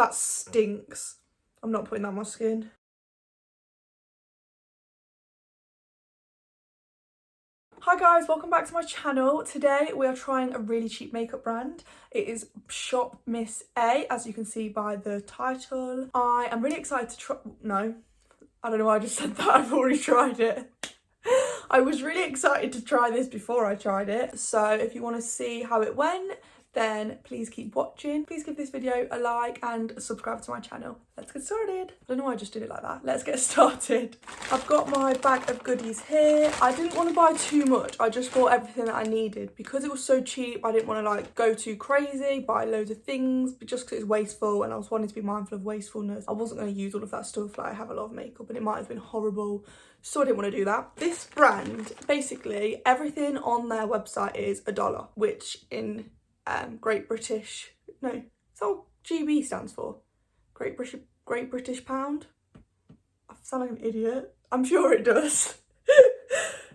That stinks. I'm not putting that on my skin. Hi guys, welcome back to my channel. Today we are trying a really cheap makeup brand. It is Shop Miss A, as you can see by the title. I am really excited to try... No, I don't know why I just said that. I've already tried it. I was really excited to try this before I tried it. So if you want to see how it went, then please keep watching. Please give this video a like and subscribe to my channel. Let's get started. I don't know why I just did it like that. Let's get started. I've got my bag of goodies here. I didn't want to buy too much. I just bought everything that I needed. Because it was so cheap, I didn't want to like go too crazy, buy loads of things, but just because it's wasteful and I was wanting to be mindful of wastefulness. I wasn't going to use all of that stuff. Like, I have a lot of makeup and it might have been horrible. So I didn't want to do that. This brand, basically everything on their website is $1, which in Great British, no, that's what GB stands for. Great British Pound. I sound like an idiot. I'm sure it does.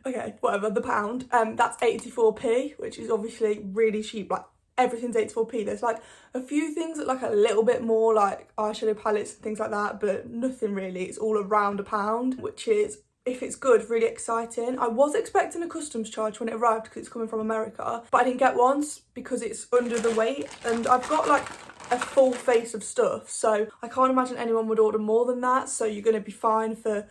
Okay, whatever, the pound. That's 84p, which is obviously really cheap. Like, everything's 84p. There's like a few things that like a little bit more, like eyeshadow palettes and things like that, but nothing really. It's all around £1, which is, if it's good, really exciting. I was expecting a customs charge when it arrived because it's coming from America, but I didn't get one because it's under the weight, and I've got like a full face of stuff, so I can't imagine anyone would order more than that. So you're going to be fine for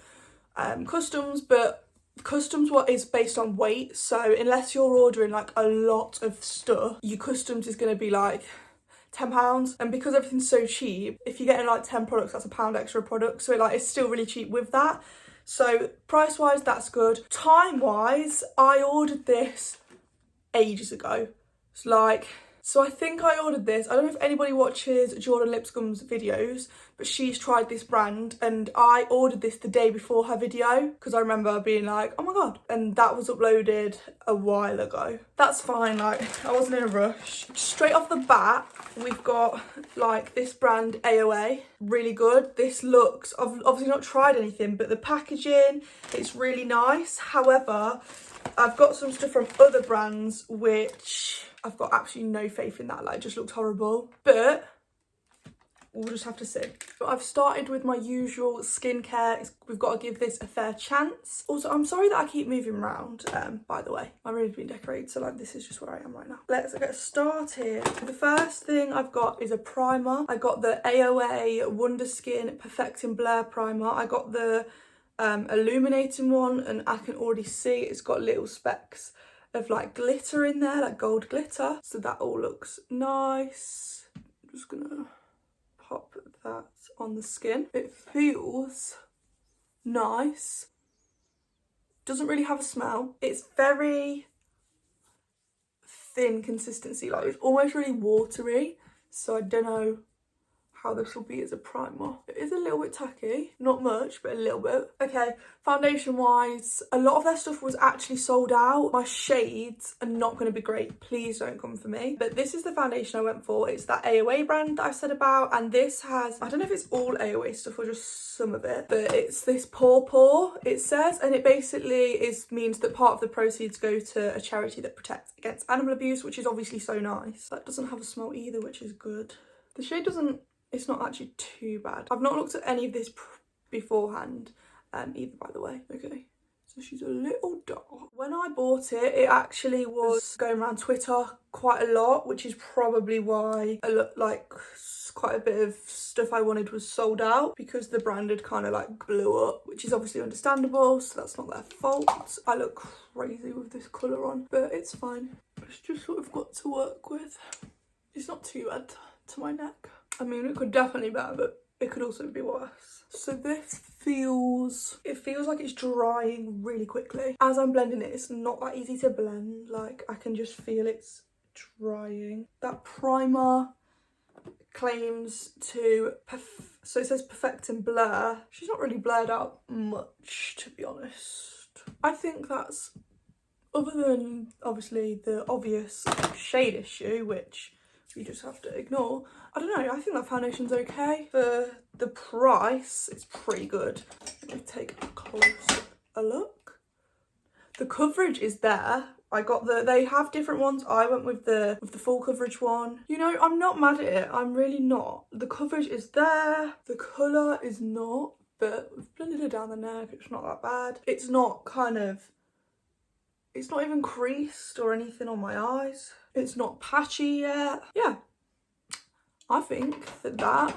customs, but customs is based on weight, so unless you're ordering like a lot of stuff, your customs is going to be like £10, and because everything's so cheap, if you're getting like 10 products, that's £1 extra product, so like it's still really cheap with that. So price wise, that's good. Time wise, I ordered this ages ago. It's like, so I think I ordered this. I don't know if anybody watches Jordan Lipscomb's videos, but she's tried this brand, and I ordered this the day before her video because I remember being like, oh my god, and that was uploaded a while ago. That's fine, like I wasn't in a rush. Straight off the bat, we've got like this brand AOA, really good. This looks, I've obviously not tried anything, but the packaging, it's really nice. However, I've got some stuff from other brands which I've got absolutely no faith in that. Like, it just looked horrible, but we'll just have to see. I've started with my usual skincare. We've got to give this a fair chance. Also, I'm sorry that I keep moving around, by the way. My room's been decorated, so like this is just where I am right now. Let's get started. The first thing I've got is a primer. I got the AOA Wonder Skin Perfecting Blur Primer. I got the illuminating one, and I can already see it's got little specks of like glitter in there, like gold glitter. So that all looks nice. I'm just gonna pop that on the skin. It feels nice. Doesn't really have a smell. It's very thin consistency, like it's almost really watery. So I don't know how this will be as a primer. It is a little bit tacky, not much, but a little bit. Okay, foundation wise, a lot of their stuff was actually sold out. My shades are not going to be great, please don't come for me, but this is the foundation I went for. It's that AOA brand that I've said about, and this has, I don't know if it's all AOA stuff or just some of it, but it's this pore, it says, and it basically means that part of the proceeds go to a charity that protects against animal abuse, which is obviously so nice. That doesn't have a smell either, which is good. The shade doesn't, it's not actually too bad. I've not looked at any of this beforehand either, by the way. Okay, so she's a little dark. When I bought it, it actually was going around Twitter quite a lot, which is probably why I look like quite a bit of stuff I wanted was sold out, because the brand had kind of like blew up, which is obviously understandable, so that's not their fault. I look crazy with this colour on, but it's fine. It's just what I've got to work with. It's not too bad to my neck. I mean, it could definitely be better, but it could also be worse. So this feels like it's drying really quickly. As I'm blending it, it's not that easy to blend. Like, I can just feel it's drying. That primer claims to, so it says perfect and blur. She's not really blurred out much, to be honest. I think that's, other than obviously the obvious shade issue, which you just have to ignore, I don't know, I think that foundation's okay. For the price, it's pretty good. Let me take a closer look. The coverage is there, I got they have different ones. I went with the full coverage one. You know, I'm not mad at it. I'm really not. The coverage is there. The colour is not, but we've blended it down the neck. It's not that bad. It's not kind of, it's not even creased or anything on my eyes. It's not patchy yet. Yeah, I think that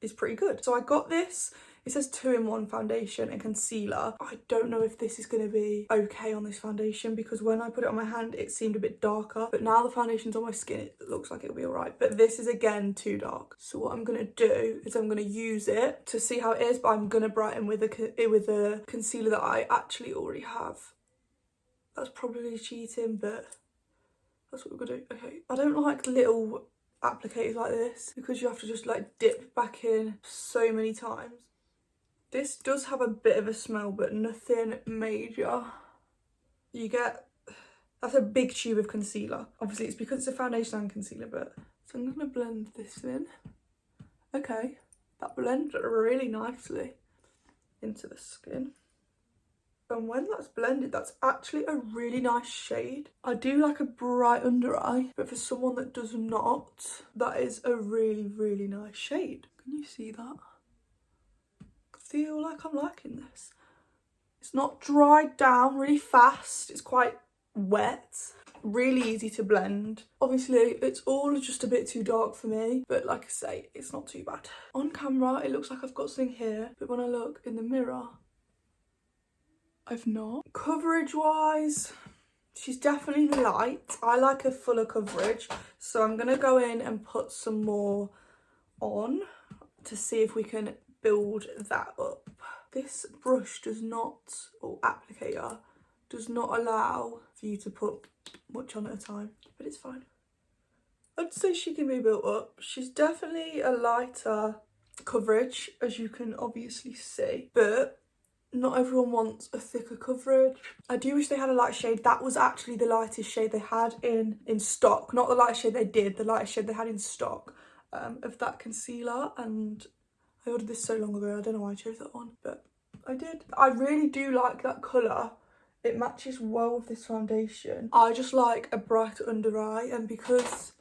is pretty good. So I got this. It says 2-in-1 foundation and concealer. I don't know if this is going to be okay on this foundation because when I put it on my hand, it seemed a bit darker. But now the foundation's on my skin, it looks like it'll be all right. But this is, again, too dark. So what I'm going to do is I'm going to use it to see how it is, but I'm going to brighten with a concealer that I actually already have. That's probably cheating, but that's what we're going to do. Okay, I don't like little applicators like this because you have to just like dip back in so many times. This does have a bit of a smell, but nothing major. You get, that's a big tube of concealer. Obviously it's because it's a foundation and concealer, but so I'm gonna blend this in. Okay, that blends really nicely into the skin. And when that's blended, that's actually a really nice shade. I do like a bright under eye, but for someone that does not, that is a really, really nice shade. Can you see that? I feel like I'm liking this. It's not dried down really fast. It's quite wet, really easy to blend. Obviously, it's all just a bit too dark for me, but like I say, it's not too bad. On camera, it looks like I've got something here, but when I look in the mirror, I've not. Coverage wise, she's definitely light. I like a fuller coverage, so I'm gonna go in and put some more on to see if we can build that up. This brush does not, or applicator, does not allow for you to put much on at a time, but it's fine. I'd say she can be built up. She's definitely a lighter coverage, as you can obviously see, but not everyone wants a thicker coverage. I do wish they had a light shade. That was actually the lightest shade they had in stock. Not the lightest shade they did, the lightest shade they had in stock of that concealer. And I ordered this so long ago, I don't know why I chose that one, but I did. I really do like that colour. It matches well with this foundation. I just like a bright under eye, and because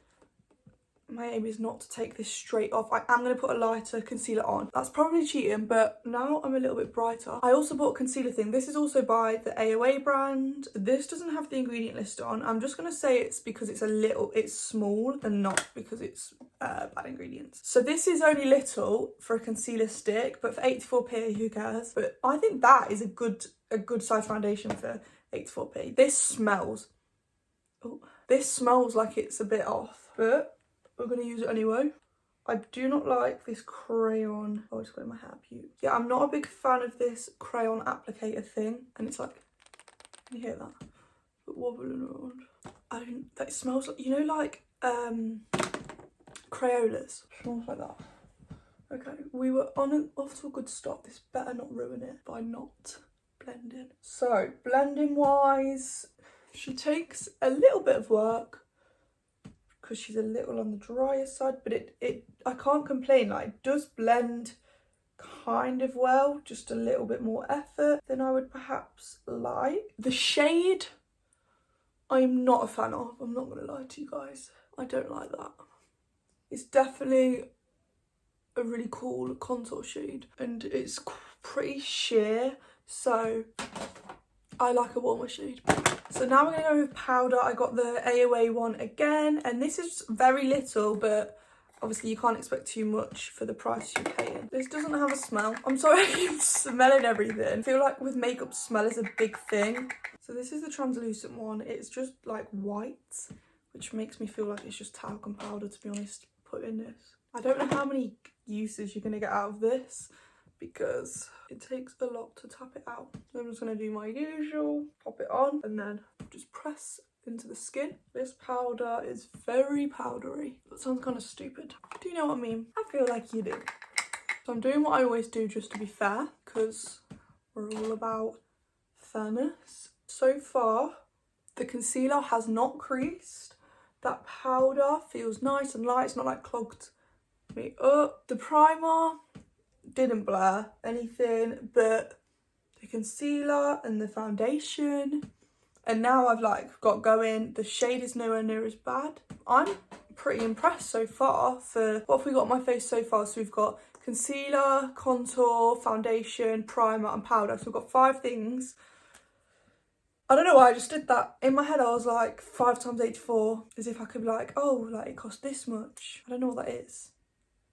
my aim is not to take this straight off, I am going to put a lighter concealer on. That's probably cheating, but now I'm a little bit brighter. I also bought a concealer thing. This is also by the AOA brand. This doesn't have the ingredient list on. I'm just going to say it's because it's small and not because it's bad ingredients. So this is only little for a concealer stick, but for 84p, who cares? But I think that is a good size foundation for 84p. This smells like it's a bit off, but we're going to use it anyway. I do not like this crayon. Oh, it's got in my hair. Cute. Yeah, I'm not a big fan of this crayon applicator thing. And it's like, can you hear that? But wobbling around. That smells like, you know, like Crayolas. Smells like that. Okay, we were off to a good start. This better not ruin it by not blending. So, blending wise, she takes a little bit of work, because she's a little on the drier side, but I can't complain. Like, it does blend kind of well, just a little bit more effort than I would perhaps like. The shade I'm not a fan of, I'm not gonna lie to you guys. I don't like that. It's definitely a really cool contour shade, and it's pretty sheer, so I like a warmer shade. So now we're going to go with powder. I got the AOA one again, and this is very little, but obviously you can't expect too much for the price you're paying. This doesn't have a smell. I'm sorry, I keep smelling everything. I feel like with makeup, smell is a big thing. So this is the translucent one. It's just like white, which makes me feel like it's just talcum powder, to be honest, put in this. I don't know how many uses you're going to get out of this, because it takes a lot to tap it out. So I'm just going to do my usual, pop it on, and then just press into the skin. This powder is very powdery. That sounds kind of stupid. Do you know what I mean? I feel like you do. So I'm doing what I always do, just to be fair, because we're all about fairness. So far, the concealer has not creased. That powder feels nice and light. It's not like clogged me up. The primer didn't blur anything, but the concealer and the foundation And now I've like got going. The shade is nowhere near as bad. I'm pretty impressed so far for what have we got on my face so far. So we've got concealer, contour, foundation, primer and powder. So we've got 5 things. I don't know why I just did that. In my head I was like 5 times 84, as if I could be like, oh, like it cost this much. I don't know what that is.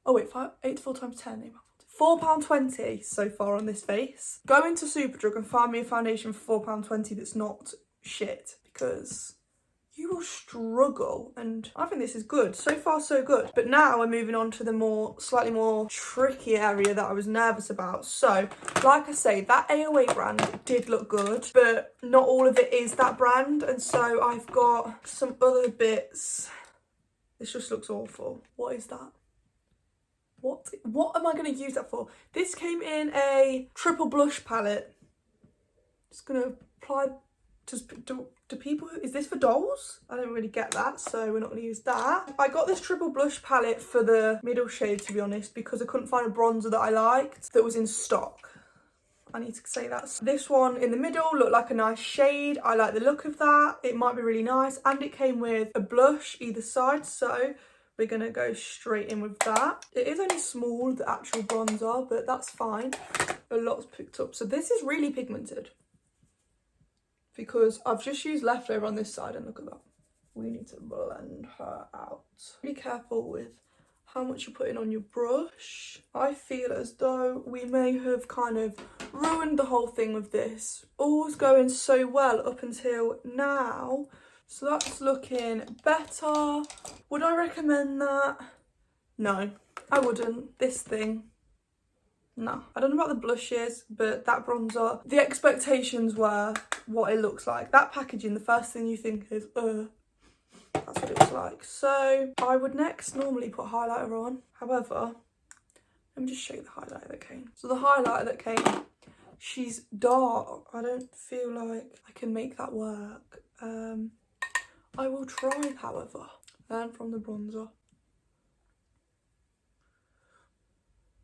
Oh wait, 84 times 10. £4.20 so far on this face. Go into Superdrug and find me a foundation for £4.20 that's not shit, because you will struggle, and I think this is good. So far so good. But now we're moving on to the slightly more tricky area that I was nervous about. So like I say, that AOA brand did look good, but not all of it is that brand, and so I've got some other bits. This just looks awful. What is that? What am I going to use that for? This came in a triple blush palette. Just going to apply to people. Is this for dolls? I don't really get that, so we're not going to use that. I got this triple blush palette for the middle shade, to be honest, because I couldn't find a bronzer that I liked that was in stock. I need to say that. So this one in the middle looked like a nice shade. I like the look of that. It might be really nice, and it came with a blush either side, so we're going to go straight in with that. It is only small, the actual bronzer, but that's fine. A lot's picked up. So this is really pigmented, because I've just used leftover on this side, and look at that. We need to blend her out. Be careful with how much you're putting on your brush. I feel as though we may have kind of ruined the whole thing with this. All was going so well up until now. So that's looking better. Would I recommend that? No, I wouldn't. This thing, no. I don't know about the blushes, but that bronzer, the expectations were what it looks like. That packaging, the first thing you think is, that's what it looks like. So I would next normally put highlighter on. However, let me just show you the highlighter that came. So the highlighter that came, she's dark. I don't feel like I can make that work. I will try, however. Learn from the bronzer.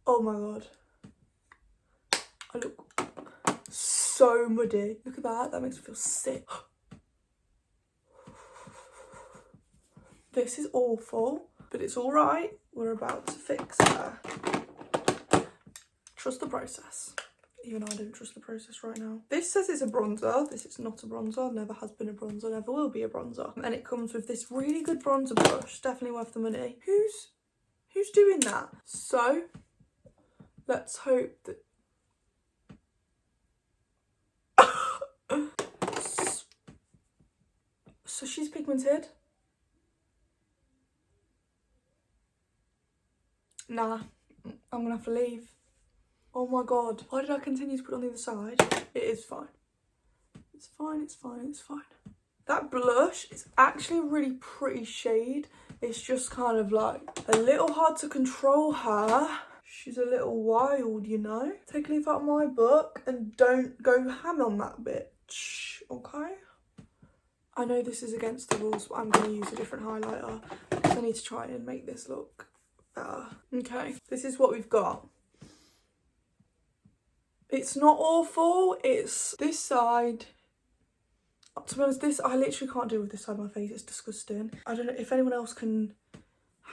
Oh my god. I look so muddy. Look at that. That makes me feel sick. This is awful, but it's all right. We're about to fix her. Trust the process. Even I don't trust the process right now. This says it's a bronzer. This is not a bronzer. Never has been a bronzer. Never will be a bronzer. And it comes with this really good bronzer brush. Definitely worth the money. Who's doing that? So let's hope that. So she's pigmented. Nah, I'm gonna have to leave. Oh my god, why did I continue to put it on the other side? It is fine. It's fine, it's fine, it's fine. That blush is actually a really pretty shade. It's just kind of like a little hard to control her. She's a little wild, you know? Take a leaf out of my book and don't go ham on that bitch, okay? I know this is against the rules, but I'm going to use a different highlighter because I need to try and make this look better. Okay, this is what we've got. It's not awful, it's this side. To be honest, I literally can't deal with this side of my face, it's disgusting. I don't know if anyone else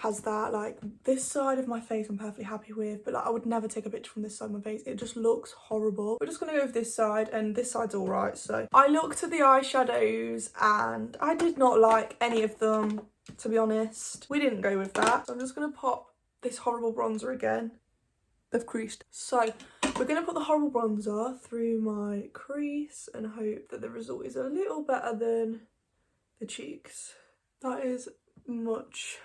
has that. Like, this side of my face I'm perfectly happy with, but like I would never take a picture from this side of my face. It just looks horrible. We're just gonna go with this side, and this side's all right. So I looked at the eyeshadows and I did not like any of them, to be honest. We didn't go with that. So I'm just gonna pop this horrible bronzer again. They've creased. So we're going to put the horrible bronzer through my crease and hope that the result is a little better than the cheeks. That is much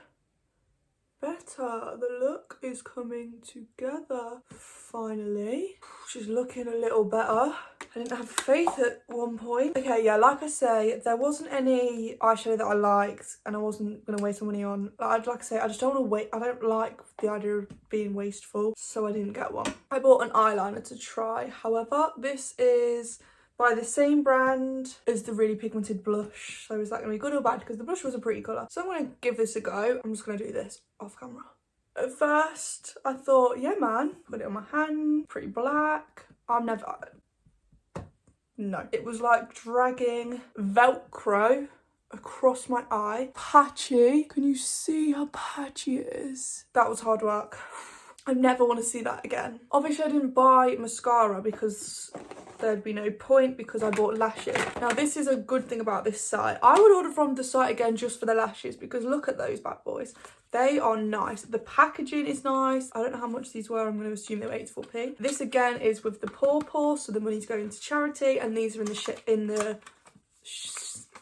better. The look is coming together finally. She's looking a little better. I didn't have faith at one point. Okay, yeah, like I say, there wasn't any eyeshadow that I liked and I wasn't going to waste my money on. Like I say, I just don't want to wait. I don't like the idea of being wasteful, so I didn't get one. I bought an eyeliner to try. However, this is by the same brand as the really pigmented blush. So is that going to be good or bad? Because the blush was a pretty colour. So I'm going to give this a go. I'm just going to do this off camera. At first, I thought, yeah, man, put it on my hand, pretty black. No. It was like dragging Velcro across my eye. Patchy. Can you see how patchy it is? That was hard work. I never want to see that again. Obviously I didn't buy mascara because there'd be no point, because I bought lashes. Now this is a good thing about this site. I would order from the site again just for the lashes, because look at those bad boys. They are nice. The packaging is nice. I don't know how much these were. I'm going to assume they were 84p. This again is with the paw, so the money's going to charity, and these are in the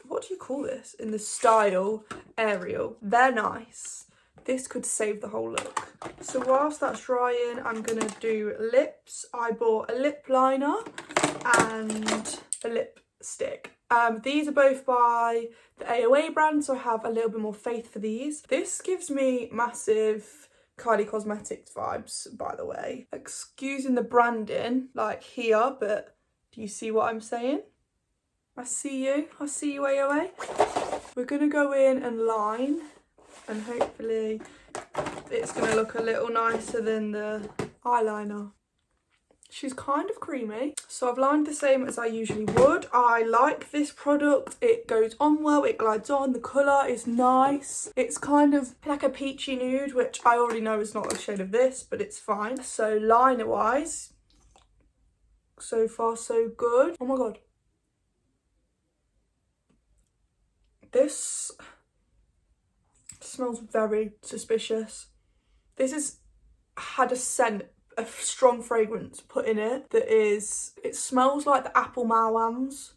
what do you call this? In the style Ariel. They're nice. This could save the whole look. So whilst that's drying, I'm going to do lips. I bought a lip liner and a lipstick. These are both by the AOA brand, so I have a little bit more faith for these. This gives me massive Kylie Cosmetics vibes, by the way. Excusing the branding, like here, but do you see what I'm saying? I see you AOA. We're going to go in and line, and hopefully it's going to look a little nicer than the eyeliner. She's kind of creamy, so I've lined the same as I usually would. I like this product. It goes on well, it glides on, the colour is nice. It's kind of like a peachy nude, which I already know is not the shade of this, but it's fine. So liner wise, so far so good. Oh my god. This smells very suspicious. This has had a scent, a strong fragrance put in it that is, it smells like the apple malwams,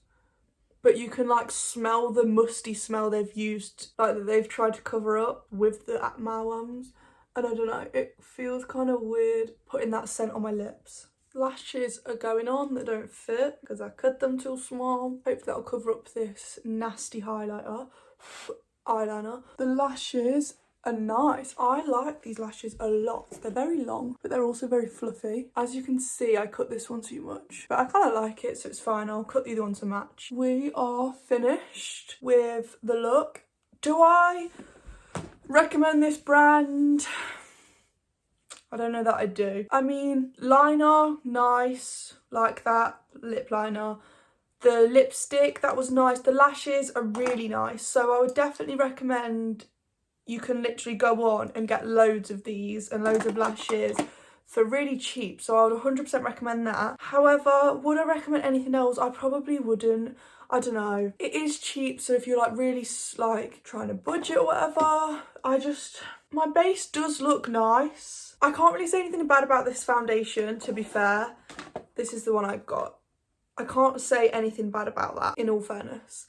but you can like smell the musty smell they've used, like that they've tried to cover up with the malwams. And I don't know, it feels kind of weird putting that scent on my lips. Lashes are going on that don't fit because I cut them too small. Hopefully that'll cover up this nasty eyeliner. The lashes are nice. I like these lashes a lot. They're very long, but they're also very fluffy. As you can see, I cut this one too much, but I kind of like it, so it's fine. I'll cut the other one to match. We are finished with the look. Do I recommend this brand? I don't know that I do. I mean, liner, nice, like that, lip liner. The lipstick, that was nice. The lashes are really nice. So I would definitely recommend, you can literally go on and get loads of these and loads of lashes for really cheap. So I would 100% recommend that. However, would I recommend anything else? I probably wouldn't. I don't know. It is cheap, so if you're like really like trying to budget or whatever, my base does look nice. I can't really say anything bad about this foundation, to be fair. This is the one I got. I can't say anything bad about that, in all fairness.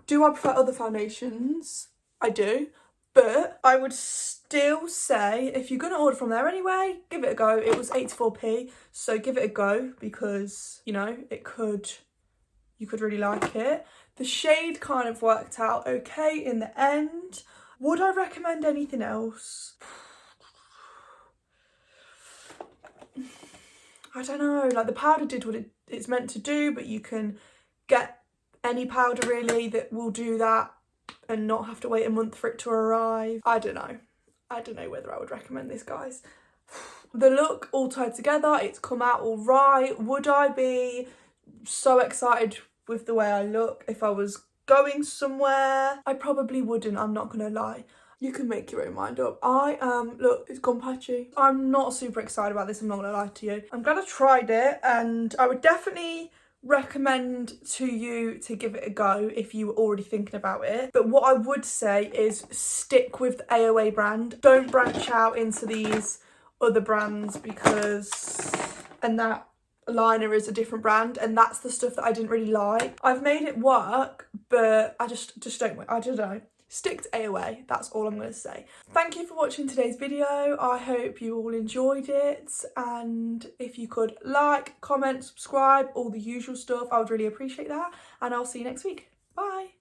Do I prefer other foundations? I do. But I would still say, if you're going to order from there anyway, give it a go. It was 84p, so give it a go because, you know, you could really like it. The shade kind of worked out okay in the end. Would I recommend anything else? I don't know, like the powder did what it's meant to do, but you can get any powder really that will do that and not have to wait a month for it to arrive. I don't know whether I would recommend this, guys. The look all tied together, it's come out all right. Would I be so excited with the way I look if I was going somewhere? I probably wouldn't, I'm not gonna lie. You can make your own mind up. Look, it's gone patchy. I'm not super excited about this, I'm not gonna lie to you. I'm glad I tried it, and I would definitely recommend to you to give it a go if you were already thinking about it. But what I would say is stick with the AOA brand. Don't branch out into these other brands and that liner is a different brand, and that's the stuff that I didn't really like. I've made it work, but I just don't know. Stick to AOA, that's all I'm going to say. Thank you for watching today's video. I hope you all enjoyed it, and if you could like, comment, subscribe, all the usual stuff, I would really appreciate that, and I'll see you next week. Bye.